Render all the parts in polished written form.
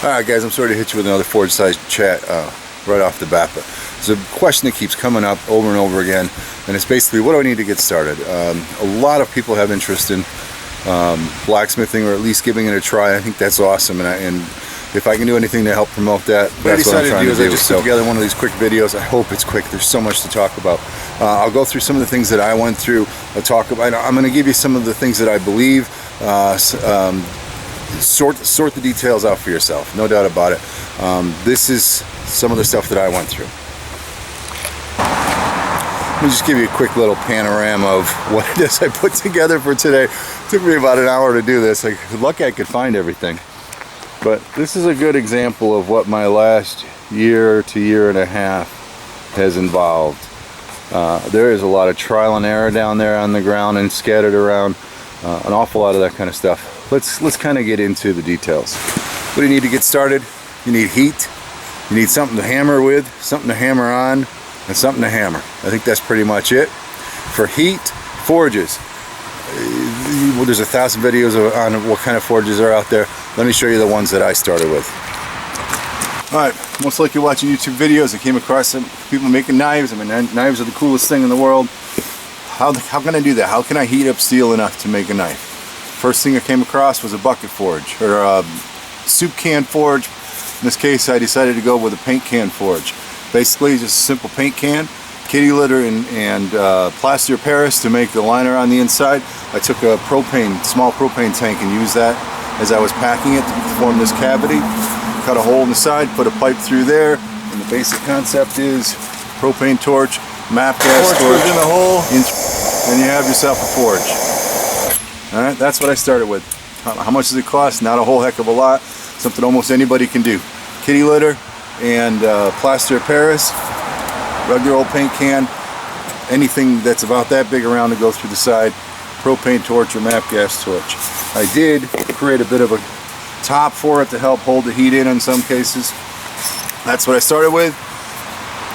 Alright guys, I'm sorry to hit you with another Forgeside chat right off the bat, but there's a question that keeps coming up over and over again, and it's basically, what do I need to get started? A lot of people have interest in blacksmithing, or at least giving it a try. I think that's awesome, and if I can do anything to help promote that, that's what I'm trying to do. I just put together one of these quick videos. I hope it's quick. There's so much to talk about. I'll go through some of the things that I went through. I'll talk about. I'm going to give you some of the things that I believe. Sort the details out for yourself, no doubt about it. This is some of the stuff that I went through. Let me just give you a quick little panorama of what it is I put together for today. It took me about an hour to do this. Lucky I could find everything. But this is a good example of what my last year to year and a half has involved. There is a lot of trial and error down there on the ground and scattered around. An awful lot of that kind of stuff. Let's kind of get into the details. What do you need to get started? You need heat. You need something to hammer with, something to hammer on, and something to hammer. I think that's pretty much it. For heat, forges. Well, there's 1,000 videos on what kind of forges are out there. Let me show you the ones that I started with. Alright, most likely watching YouTube videos, I came across some people making knives. I mean, knives are the coolest thing in the world. How can I do that? How can I heat up steel enough to make a knife? First thing I came across was a bucket forge, or a soup can forge. In this case, I decided to go with a paint can forge. Basically, just a simple paint can, kitty litter, and plaster of Paris to make the liner on the inside. I took a small propane tank, and used that as I was packing it to form this cavity. Cut a hole in the side, put a pipe through there, and the basic concept is propane torch, map gas torch in the hole, and you have yourself a forge. Alright, that's what I started with. How much does it cost? Not a whole heck of a lot. Something almost anybody can do. Kitty litter and plaster of Paris, regular old paint can, anything that's about that big around to go through the side, propane torch or map gas torch. I did create a bit of a top for it to help hold the heat in some cases. That's what I started with.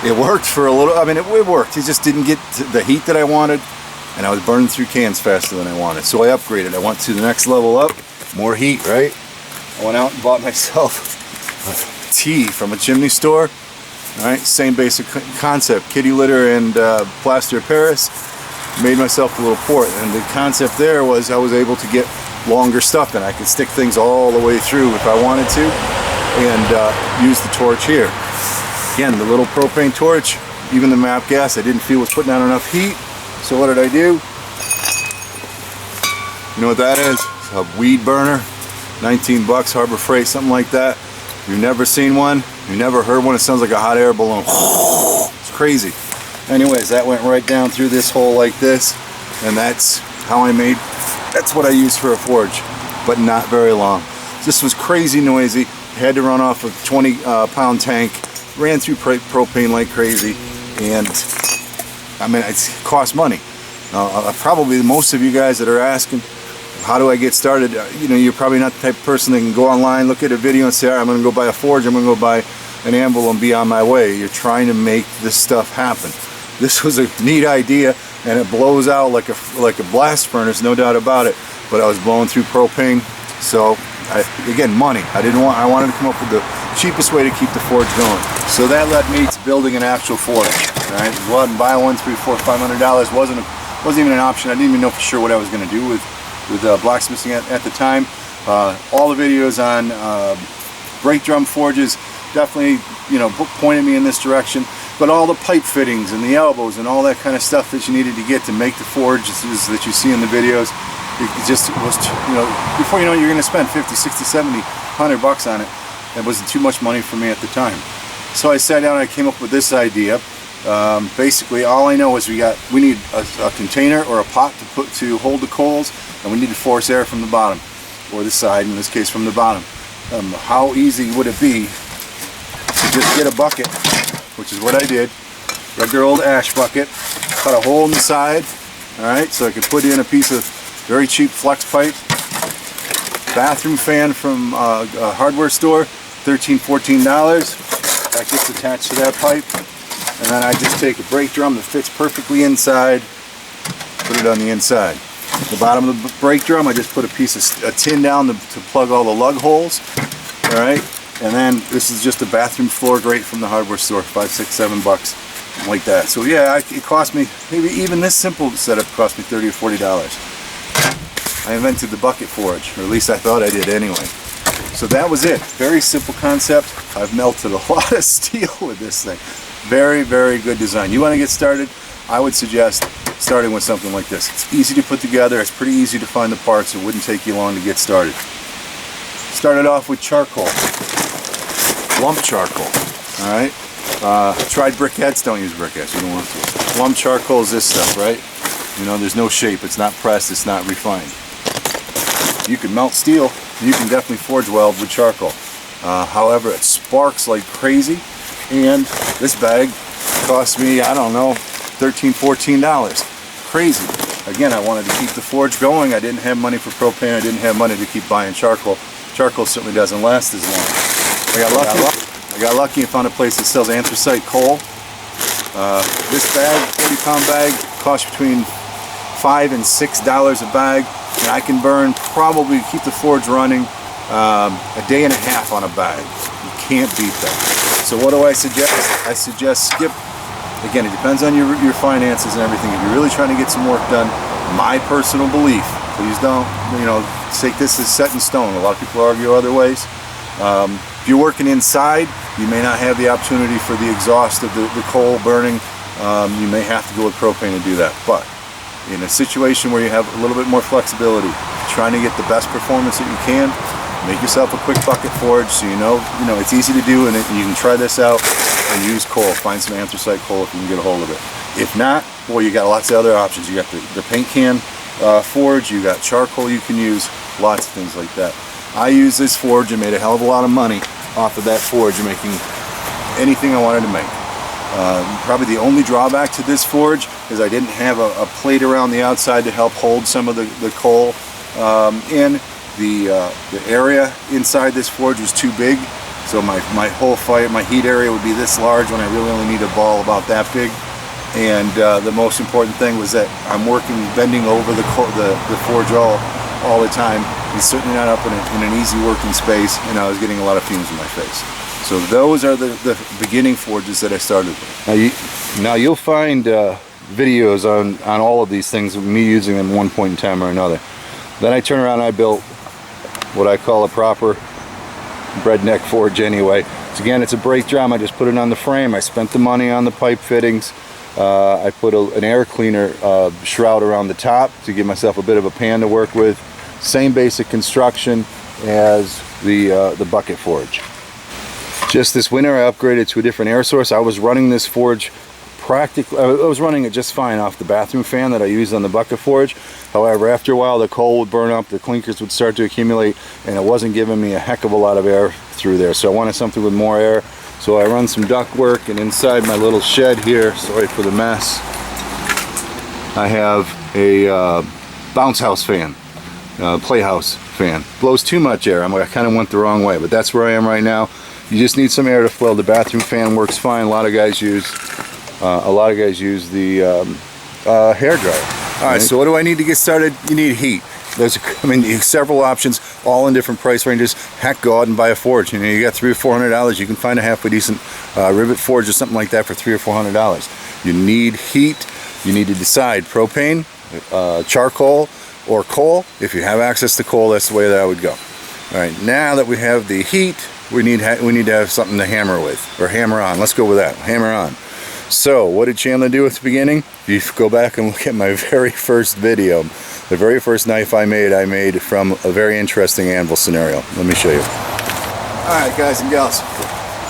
It worked for a little. I mean, it worked. It just didn't get the heat that I wanted, and I was burning through cans faster than I wanted. So I upgraded. I went to the next level up. More heat, right? I went out and bought myself a tea from a chimney store. All right, same basic concept. Kitty litter and plaster of Paris. Made myself a little port, and the concept there was I was able to get longer stuff in. I could stick things all the way through if I wanted to, and use the torch here. Again, the little propane torch, even the map gas, I didn't feel was putting out enough heat. So what did I do? You know what that is? It's a weed burner. 19 bucks, Harbor Freight, something like that. You've never seen one, you never heard one, it sounds like a hot air balloon. It's crazy. Anyways, that went right down through this hole like this, and that's how I made, that's what I used for a forge, but not very long. This was crazy noisy. Had to run off a 20-pound tank, ran through propane like crazy, and I mean, it costs money. Probably most of you guys that are asking, how do I get started? You know, you're probably not the type of person that can go online, look at a video and say, all right, I'm going to go buy a forge, I'm going to go buy an anvil and be on my way. You're trying to make this stuff happen. This was a neat idea, and it blows out like a blast furnace, no doubt about it. But I was blowing through propane, so again, money. I wanted to come up with the cheapest way to keep the forge going. So that led me to building an actual forge. Right? Go out and buy one, $300, $400, $500 wasn't even an option. I didn't even know for sure what I was going to do with blacksmithing at the time. All the videos on brake drum forges definitely, you know, pointed me in this direction. But all the pipe fittings and the elbows and all that kind of stuff that you needed to get to make the forges that you see in the videos, it just was, you know, before you know it, you're going to spend 50, 60, 70, 100 bucks on it. That wasn't too much money for me at the time. So I sat down and I came up with this idea. Basically, all I know is we need a container or a pot to hold the coals, and we need to force air from the bottom, or the side, in this case from the bottom. How easy would it be to just get a bucket, which is what I did, regular old ash bucket, cut a hole in the side, alright, so I could put in a piece of very cheap flex pipe, bathroom fan from a hardware store, $13, $14, that gets attached to that pipe. And then I just take a brake drum that fits perfectly inside, put it on the inside. The bottom of the brake drum, I just put a tin down to plug all the lug holes. All right, And then this is just a bathroom floor grate from the hardware store, $5, $6, $7, like that. So yeah, it cost me, maybe even this simple setup cost me $30 or $40. I invented the bucket forge, or at least I thought I did anyway. So that was it. Very simple concept. I've melted a lot of steel with this thing. Very, very good design. You want to get started? I would suggest starting with something like this. It's easy to put together. It's pretty easy to find the parts. It wouldn't take you long to get started. Started off with charcoal. Lump charcoal. Alright? Tried briquettes. Don't use briquettes. You don't want to. Lump charcoal is this stuff, right? You know, there's no shape. It's not pressed. It's not refined. You can melt steel. You can definitely forge weld with charcoal. However, it sparks like crazy. And this bag cost me, I don't know, $13, $14. Crazy. Again, I wanted to keep the forge going. I didn't have money for propane. I didn't have money to keep buying charcoal. Charcoal certainly doesn't last as long. I got lucky and found a place that sells anthracite coal. This bag, 40-pound bag, costs between $5 and $6 a bag. And I can burn, probably keep the forge running, a day and a half on a bag. You can't beat that. So what do I suggest? I suggest skip. Again, it depends on your finances and everything. If you're really trying to get some work done, my personal belief, please don't, take this as set in stone. A lot of people argue other ways. If you're working inside, you may not have the opportunity for the exhaust of the coal burning. You may have to go with propane to do that. But in a situation where you have a little bit more flexibility, trying to get the best performance that you can, make yourself a quick bucket forge so you know it's easy to do, and you can try this out and use coal. Find some anthracite coal if you can get a hold of it. If not, well, you got lots of other options. You got the paint can forge, you got charcoal you can use, lots of things like that. I used this forge and made a hell of a lot of money off of that forge, making anything I wanted to make. Probably the only drawback to this forge is I didn't have a plate around the outside to help hold some of the coal in. The area inside this forge was too big, so my whole fire, my heat area would be this large when I really only need a ball about that big. And the most important thing was that I'm bending over the forge all the time. It's certainly not up in an easy working space, and I was getting a lot of fumes in my face. So those are the beginning forges that I started with. Now you'll find videos on all of these things, me using them at one point in time or another. Then I turn around and I built what I call a proper breadneck forge anyway. So again, it's a brake drum. I just put it on the frame. I spent the money on the pipe fittings. I put an air cleaner shroud around the top to give myself a bit of a pan to work with. Same basic construction as the bucket forge. Just this winter I upgraded to a different air source. I was running this forge practically, I was running it just fine off the bathroom fan that I used on the bucket forge. However, after a while the coal would burn up, the clinkers would start to accumulate, and it wasn't giving me a heck of a lot of air through there. So I wanted something with more air. So I run some duct work, and inside my little shed here, sorry for the mess, I have a bounce house fan, playhouse fan. Blows too much air. I kind of went the wrong way, but that's where I am right now. You just need some air to flow. The bathroom fan works fine. A lot of guys use the hair dryer. All right, so what do I need to get started? You need heat. There's, several options, all in different price ranges. Heck, go out and buy a forge. You got $300 or $400. You can find a halfway decent rivet forge or something like that for $300 or $400. You need heat. You need to decide propane, charcoal, or coal. If you have access to coal, that's the way that I would go. All right, now that we have the heat, we need to have something to hammer with, or hammer on. Let's go with that. Hammer on. So, what did Chandler do at the beginning? If you go back and look at my very first video, the very first knife I made from a very interesting anvil scenario. Let me show you. Alright guys and gals,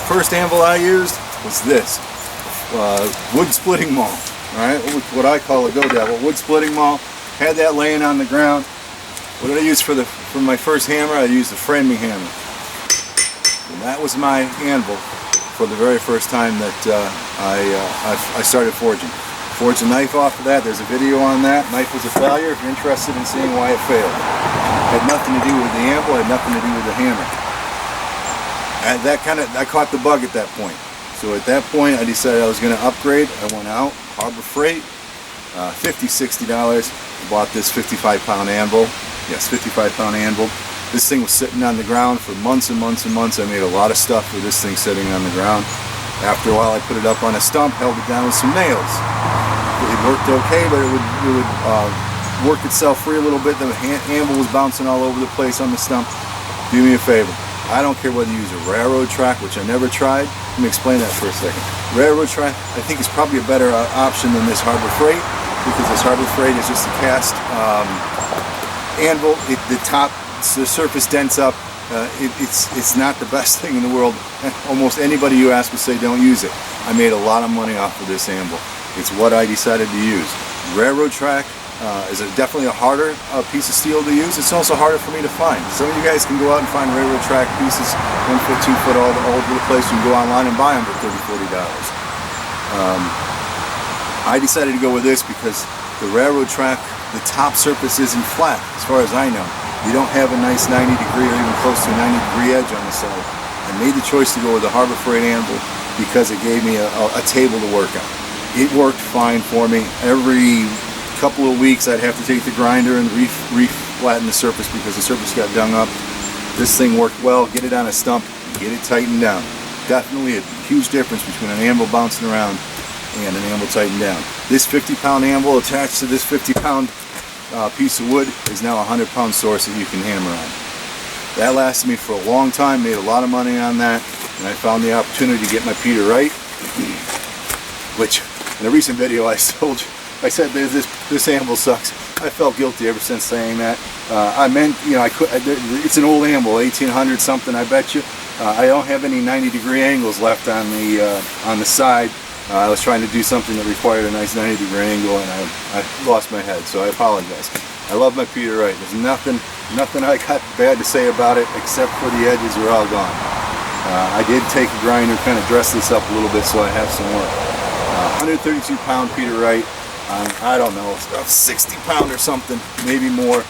first anvil I used was this. Wood splitting maul. Alright, what I call a go devil. Wood splitting maul. Had that laying on the ground. What did I use for my first hammer? I used a framing hammer. And that was my anvil for the very first time that I started forging. Forged a knife off of that. There's a video on that. Knife was a failure. If you're interested in seeing why it failed. Had nothing to do with the anvil. Had nothing to do with the hammer. And I caught the bug at that point. So at that point, I decided I was going to upgrade. I went out, Harbor Freight, $50, $60. Bought this 55-pound anvil. Yes, 55-pound anvil. This thing was sitting on the ground for months and months and months. I made a lot of stuff with this thing sitting on the ground. After a while, I put it up on a stump, held it down with some nails. It worked okay, but it would work itself free a little bit. The anvil was bouncing all over the place on the stump. Do me a favor. I don't care whether you use a railroad track, which I never tried. Let me explain that for a second. Railroad track, I think, is probably a better option than this Harbor Freight, because this Harbor Freight is just a cast anvil. The surface dents up. It's not the best thing in the world. Almost anybody you ask will say don't use it. I made a lot of money off of this anvil. It's what I decided to use. Railroad track is definitely a harder piece of steel to use. It's also harder for me to find. Some of you guys can go out and find railroad track pieces, 1 foot, 2 foot, all over the place. You can go online and buy them for $30, $40. I decided to go with this because the railroad track, the top surface isn't flat, as far as I know. You don't have a nice 90 degree or even close to a 90 degree edge on the side. I made the choice to go with the Harbor Freight anvil because it gave me a table to work on. It worked fine for me. Every couple of weeks I'd have to take the grinder and re-flatten the surface because the surface got dung up. This thing worked well. Get it on a stump, get it tightened down. Definitely a huge difference between an anvil bouncing around and an anvil tightened down. This 50-pound anvil attached to this 50-pound piece of wood is now a 100-pound source that you can hammer on. That lasted me for a long time, made a lot of money on that, and I found the opportunity to get my Peter Wright, which in a recent video I said this anvil sucks. I felt guilty ever since saying that. I meant, you know, it's an old anvil, 1800 something, I bet you. I don't have any 90-degree angles left on the side. I was trying to do something that required a nice 90-degree angle, and I lost my head, so I apologize. I love my Peter Wright. There's nothing I got bad to say about it, except for the edges are all gone. I did take a grinder, kind of dress this up a little bit so I have some work. 132-pound Peter Wright, I don't know, it's about 60-pound or something, maybe more,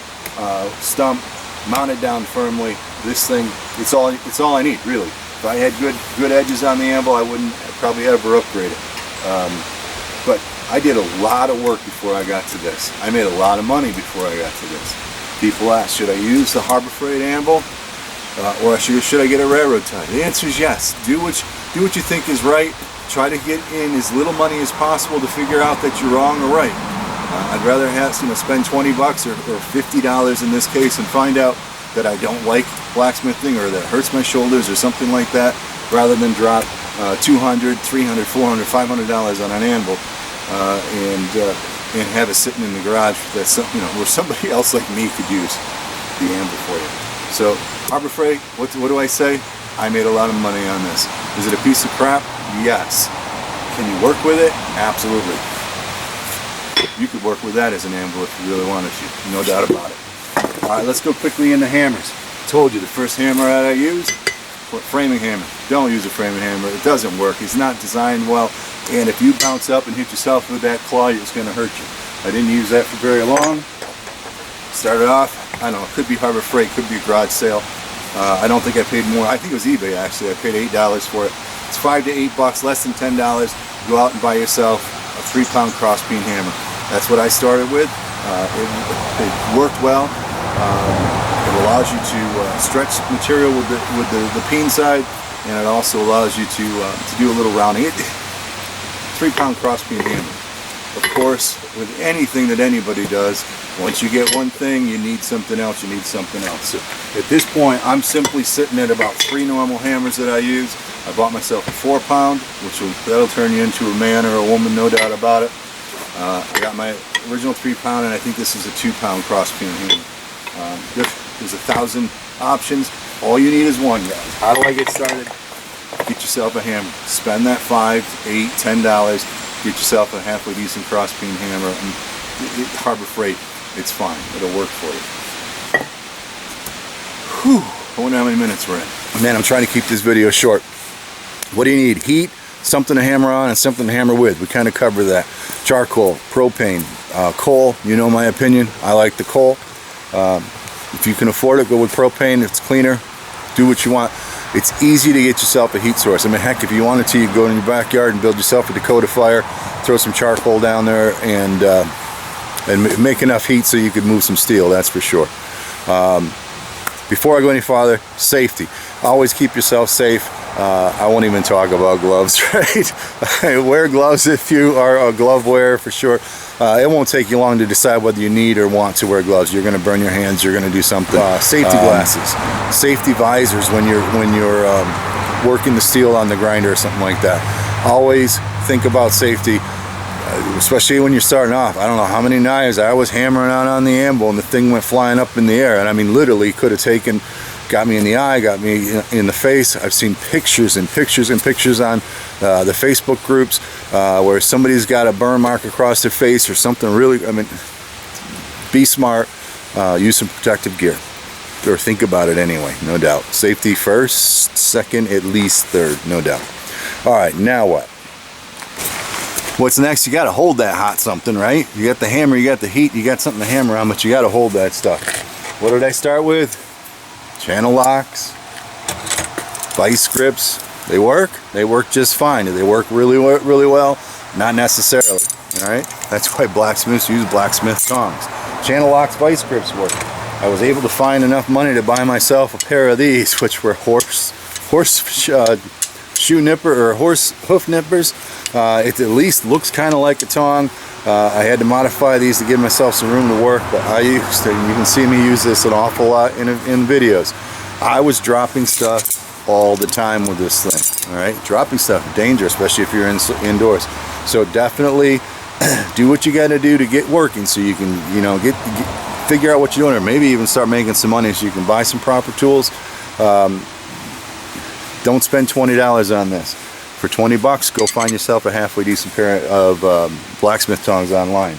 stump, mounted down firmly. This thing, it's all I need, really. If I had good edges on the anvil, I wouldn't probably ever upgrade it. But I did a lot of work before I got to this. I made a lot of money before I got to this. People ask, should I use the Harbor Freight anvil, or should I get a railroad tie? The answer is yes. Do what you think is right. Try to get in as little money as possible to figure out that you're wrong or right. I'd rather spend 20 bucks or $50 in this case and find out that I don't like blacksmithing or that hurts my shoulders or something like that, rather than drop $200, $300, $400, $500 on an anvil and have it sitting in the garage that's where somebody else like me could use the anvil for you. So Harbor Freight, what do I say? I made a lot of money on this. Is it a piece of crap? Yes. Can you work with it? Absolutely. You could work with that as an anvil if you really wanted to, no doubt about it. Alright, let's go quickly into hammers. I told you the first hammer that I used, framing hammer. Don't use a framing hammer. It doesn't work. It's not designed well, and if you bounce up and hit yourself with that claw, it's going to hurt you. I didn't use that for very long. Started off, I don't know, it could be Harbor Freight, could be a garage sale. I don't think I paid more. I think it was eBay actually. I paid $8 for it. It's $5 to $8, less than $10. Go out and buy yourself a 3-pound cross-peen hammer. That's what I started with. It worked well. It allows you to stretch material with the peen side, and it also allows you to do a little rounding. 3-pound cross-peen hammer. Of course, with anything that anybody does, once you get one thing, you need something else, you need something else. So at this point, I'm simply sitting at about 3 normal hammers that I use. I bought myself a 4-pound, that'll turn you into a man or a woman, no doubt about it. I got my original 3-pound, and I think this is a 2-pound cross-peen hammer. There's 1,000 options. All you need is one, guys. How do I get started? Get yourself a hammer. Spend that $5, $8, $10. Get yourself a halfway decent cross-peen hammer. And Harbor Freight, it's fine. It'll work for you. Whew. I wonder how many minutes we're in. Man, I'm trying to keep this video short. What do you need? Heat, something to hammer on, and something to hammer with. We kind of cover that. Charcoal, propane, coal. You know my opinion. I like the coal. If you can afford it, go with propane. It's cleaner. Do what you want. It's easy to get yourself a heat source. I mean, heck, if you wanted to, you could go in your backyard and build yourself a Dakota fire, throw some charcoal down there, and make enough heat so you could move some steel. That's for sure. before I go any farther, safety. Always keep yourself safe. I won't even talk about gloves, right? Wear gloves if you are a glove wearer, for sure. It won't take you long to decide whether you need or want to wear gloves. You're going to burn your hands. You're going to do something. Safety glasses, safety visors when you're working the steel on the grinder or something like that. Always think about safety, especially when you're starting off. I don't know how many knives I was hammering on the anvil and the thing went flying up in the air, and I mean literally could have got me in the eye, got me in the face. I've seen pictures and pictures and pictures on the Facebook groups where somebody's got a burn mark across their face or something really. I mean, be smart, use some protective gear, or think about it anyway, no doubt. Safety first, second, at least third, no doubt. All right, now what? What's next? You got to hold that hot something, right? You got the hammer, you got the heat, you got something to hammer on, but you got to hold that stuff. What did I start with? Channel locks, vice grips. They work just fine. Do they work really well? Not necessarily. All right, that's why blacksmiths use blacksmith tongs. Channel locks, vice grips work. I was able to find enough money to buy myself a pair of these, which were horse shoe nipper or horse hoof nippers. It at least looks kind of like a tong. I had to modify these to give myself some room to work, but you can see me use this an awful lot in videos. I was dropping stuff all the time with this thing. All right, dropping stuff, dangerous, especially if you're indoors. So definitely do what you got to do to get working, so you can, figure out what you're doing, or maybe even start making some money so you can buy some proper tools. Don't spend $20 on this. For 20 bucks, go find yourself a halfway decent pair of blacksmith tongs online.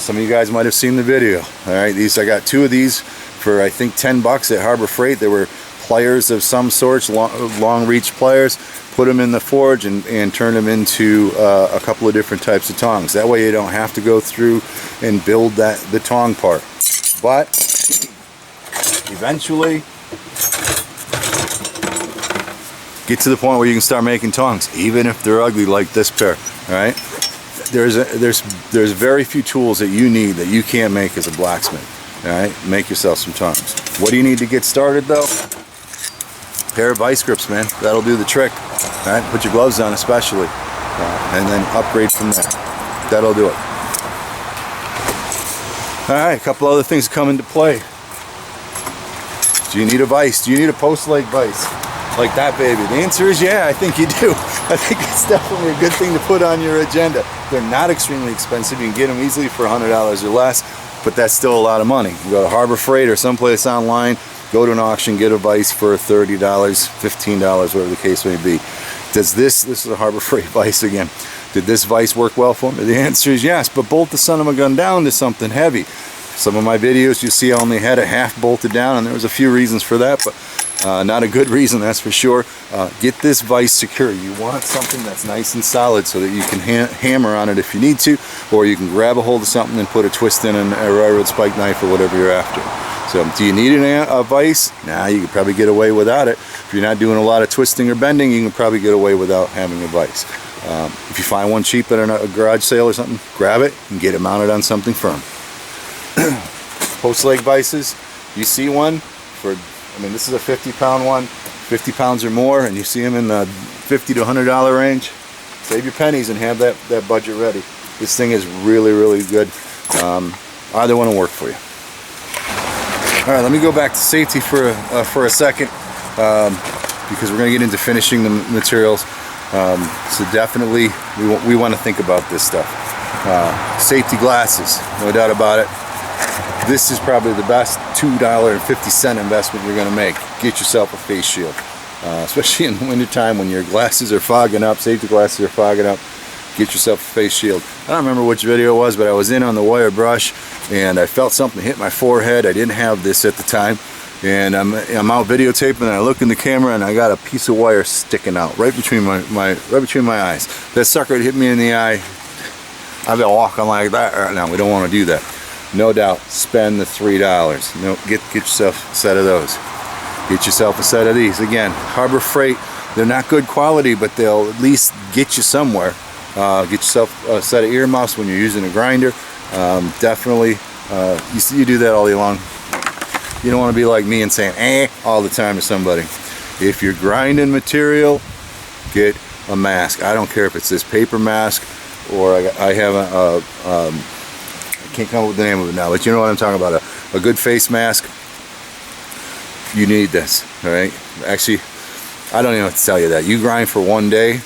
Some of you guys might have seen the video. All right, I got 2 of these for I think 10 bucks at Harbor Freight. They were pliers of some sorts, long reach pliers. Put them in the forge and turn them into a couple of different types of tongs. That way you don't have to go through and build the tong part. But eventually, get to the point where you can start making tongs, even if they're ugly like this pair. All right, there's very few tools that you need that you can't make as a blacksmith. All right, make yourself some tongs. What do you need to get started though? Pair of vice grips, man. That'll do the trick. All right, put your gloves on especially, and then upgrade from there. That'll do it. All right, a couple other things come into play. Do you need a vise? Do you need a post leg vise? Like that, baby? The answer is yeah, I think you do. I think it's definitely a good thing to put on your agenda. They're not extremely expensive. You can get them easily for $100 or less, but that's still a lot of money. You go to Harbor Freight or someplace online, go to an auction, get a vise for $30, $15, whatever the case may be. This is a Harbor Freight vise again. Did this vise work well for me? The answer is yes, but bolt the son of a gun down to something heavy. Some of my videos you see I only had it half bolted down, and there was a few reasons for that, but not a good reason, that's for sure. Get this vise secure. You want something that's nice and solid so that you can hammer on it if you need to, or you can grab a hold of something and put a twist in a railroad spike knife or whatever you're after. So do you need a vise? Nah, you could probably get away without it. If you're not doing a lot of twisting or bending, you can probably get away without having a vise. If you find one cheap at a garage sale or something, grab it and get it mounted on something firm. Post leg vices, you see one for, I mean, this is a 50-pound one, 50 pounds or more, and you see them in the $50 to $100 range. Save your pennies and have that budget ready. This thing is really, really good. Either one will work for you. All right, let me go back to safety for a second, because we're going to get into finishing the materials. So definitely, we want to think about this stuff. Safety glasses, no doubt about it. This is probably the best $2.50 investment you're going to make. Get yourself a face shield, especially in the wintertime when your glasses are fogging up, safety glasses are fogging up. Get yourself a face shield. I don't remember which video it was, but I was in on the wire brush and I felt something hit my forehead. I didn't have this at the time, and I'm out videotaping and I look in the camera and I got a piece of wire sticking out right between my eyes. That sucker hit me in the eye. I've been walking like that right now. We don't want to do that. No doubt, spend the $3. No, get yourself a set of those. Get yourself a set of these. Again, Harbor Freight, they're not good quality, but they'll at least get you somewhere. Get yourself a set of earmuffs when you're using a grinder. Definitely, you do that all day long. You don't want to be like me and saying all the time to somebody. If you're grinding material, get a mask. I don't care if it's this paper mask or I have I can't come up with the name of it now, but you know what I'm talking about, a good face mask. You need this, all right? Actually, I don't even have to tell you that. You grind for one day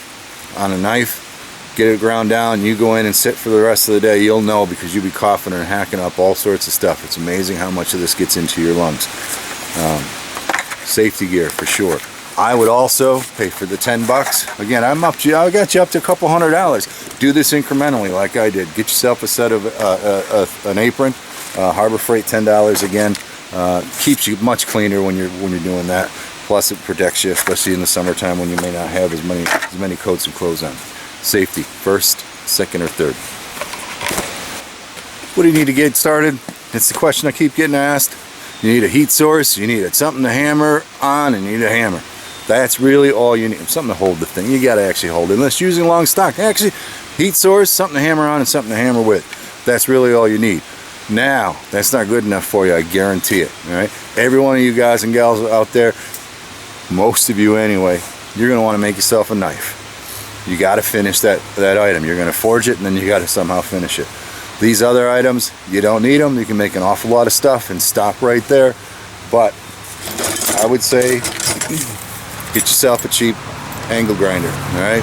on a knife, get it ground down, you go in and sit for the rest of the day, you'll know, because you'll be coughing and hacking up all sorts of stuff. It's amazing how much of this gets into your lungs. Safety gear for sure. I would also pay for the 10 bucks. Again, I got you up to a couple $100. Do this incrementally like I did. Get yourself a set of an apron. Harbor Freight, $10 again. Keeps you much cleaner when you're doing that. Plus it protects you, especially in the summertime when you may not have as many coats and clothes on. Safety first, second, or third. What do you need to get started? It's the question I keep getting asked. You need a heat source, you need something to hammer on, and you need a hammer. That's really all you need. Something to hold the thing. You got to actually hold it. Unless using long stock. Actually, heat source, something to hammer on, and something to hammer with. That's really all you need. Now, that's not good enough for you, I guarantee it. All right? Every one of you guys and gals out there, most of you anyway, you're going to want to make yourself a knife. You got to finish that item. You're going to forge it, and then you got to somehow finish it. These other items, you don't need them. You can make an awful lot of stuff and stop right there. But I would say get yourself a cheap angle grinder. All right.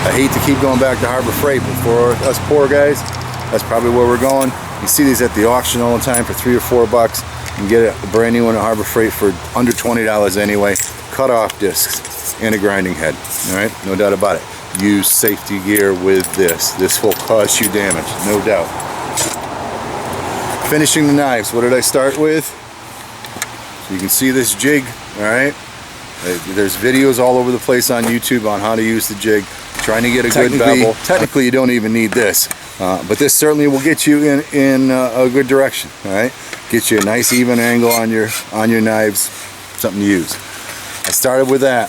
I hate to keep going back to Harbor Freight, but for us poor guys, that's probably where we're going. You see these at the auction all the time for $3 or $4. You can get a brand new one at Harbor Freight for under $20 anyway. Cut off discs and a grinding head. All right, no doubt about it. Use safety gear with this. This will cause you damage, no doubt. Finishing the knives. What did I start with? So you can see this jig. All right. There's videos all over the place on YouTube on how to use the jig. Trying to get a good bevel. Technically, you don't even need this, but this certainly will get you in a good direction. All right, get you a nice even angle on your knives. Something to use. I started with that.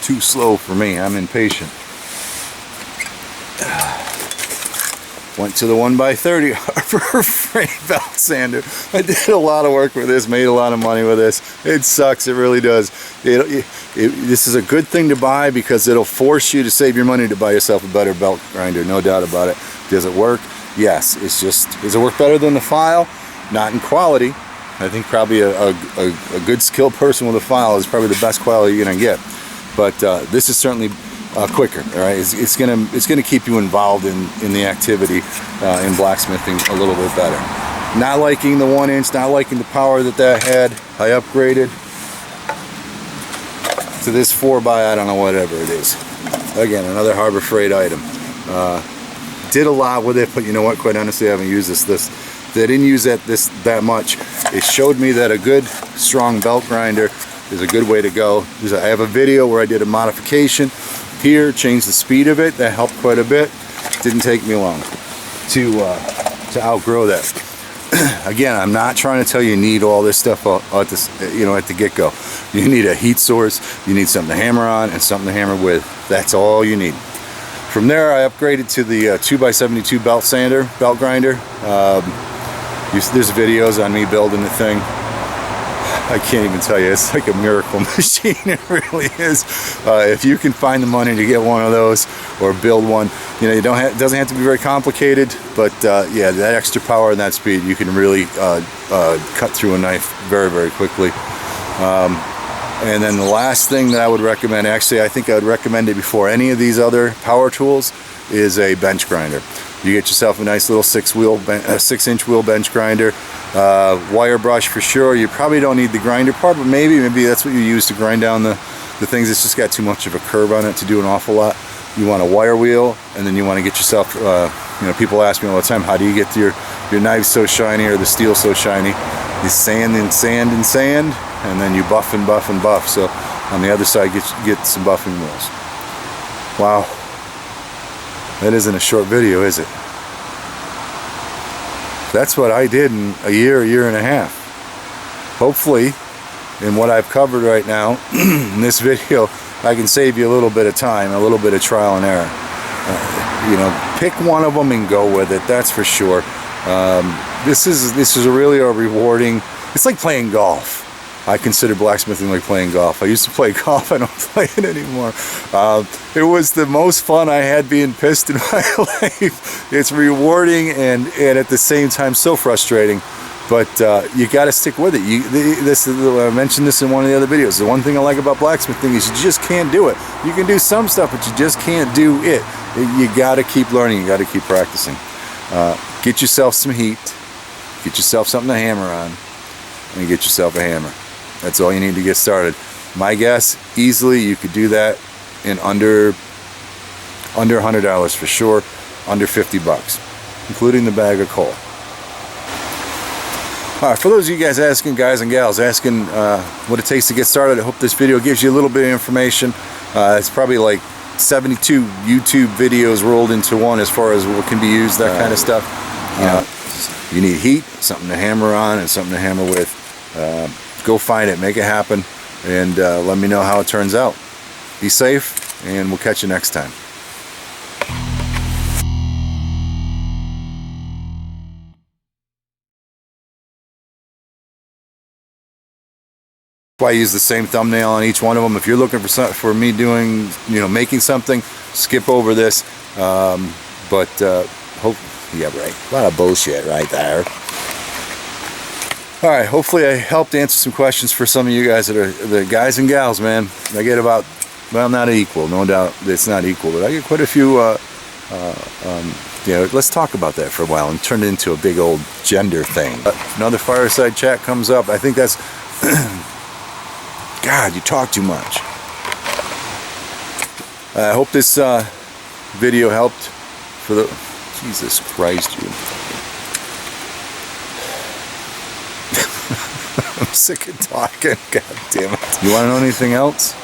Too slow for me. I'm impatient. Went to the 1x30 Harbor Freight belt sander. I did a lot of work with this, made a lot of money with this. It sucks, it really does. This is a good thing to buy because it'll force you to save your money to buy yourself a better belt grinder, no doubt about it. Does it work? Yes. It's just, does it work better than the file? Not in quality. I think probably a good skilled person with a file is probably the best quality you're gonna get. But this is certainly quicker. All right, it's gonna keep you involved in the activity in blacksmithing a little bit better. Not liking the 1-inch, not liking the power that had. I upgraded to this 4x, I don't know, whatever it is. Again, another Harbor Freight item. Did a lot with it, but you know what? Quite honestly, I haven't used this. They didn't use that much. It showed me that a good, strong belt grinder is a good way to go. I have a video where I did a modification here, changed the speed of it. That helped quite a bit. Didn't take me long to outgrow that. Again, I'm not trying to tell you need all this stuff at the get-go. You need a heat source, you need something to hammer on, and something to hammer with. That's all you need. From there, I upgraded to the 2x72 belt grinder. There's videos on me building the thing. I can't even tell you, it's like a miracle machine. It really is. If you can find the money to get one of those or build one, you know, it doesn't have to be very complicated, but yeah, that extra power and that speed, you can really cut through a knife very, very quickly. And then the last thing that I would recommend, actually I think I would recommend it before any of these other power tools, is a bench grinder. You get yourself a nice little 6-inch wheel bench grinder. Wire brush for sure. You probably don't need the grinder part, but maybe that's what you use to grind down the things. It's just got too much of a curve on it to do an awful lot. You want a wire wheel, and then you want to get yourself, you know, people ask me all the time, how do you get your knives so shiny or the steel so shiny? You sand and sand and sand, and then you buff and buff and buff. So on the other side, get some buffing wheels. Wow. That isn't a short video, is it? That's what I did in a year and a half. Hopefully, in what I've covered right now, in this video, I can save you a little bit of time, a little bit of trial and error. You know, pick one of them and go with it, that's for sure. this is really a rewarding. It's like playing golf. I consider blacksmithing like playing golf. I used to play golf. I don't play it anymore. It was the most fun I had being pissed in my life. It's rewarding and at the same time so frustrating. But you got to stick with it. I mentioned this in one of the other videos. The one thing I like about blacksmithing is you just can't do it. You can do some stuff, but you just can't do it. You got to keep learning. You got to keep practicing. Get yourself some heat. Get yourself something to hammer on, and get yourself a hammer. That's all you need to get started. My guess, easily you could do that in under $100 for sure, under 50 bucks, including the bag of coal. All right, for those of you guys asking, guys and gals, asking what it takes to get started, I hope this video gives you a little bit of information. It's probably like 72 YouTube videos rolled into one as far as what can be used, that kind of stuff. You need heat, something to hammer on, and something to hammer with. Go find it, make it happen, and let me know how it turns out. Be safe, and we'll catch you next time. I use the same thumbnail on each one of them. If you're looking for me doing, making something, skip over this. Yeah, right. A lot of bullshit right there. All right, hopefully I helped answer some questions for some of you guys that are the guys and gals, man. I get about, well, not equal, no doubt it's not equal, but I get quite a few, let's talk about that for a while and turn it into a big old gender thing. Another fireside chat comes up. I think that's, God, you talk too much. I hope this video helped for the, Jesus Christ, you. I'm sick of talking. God damn it. You want to know anything else?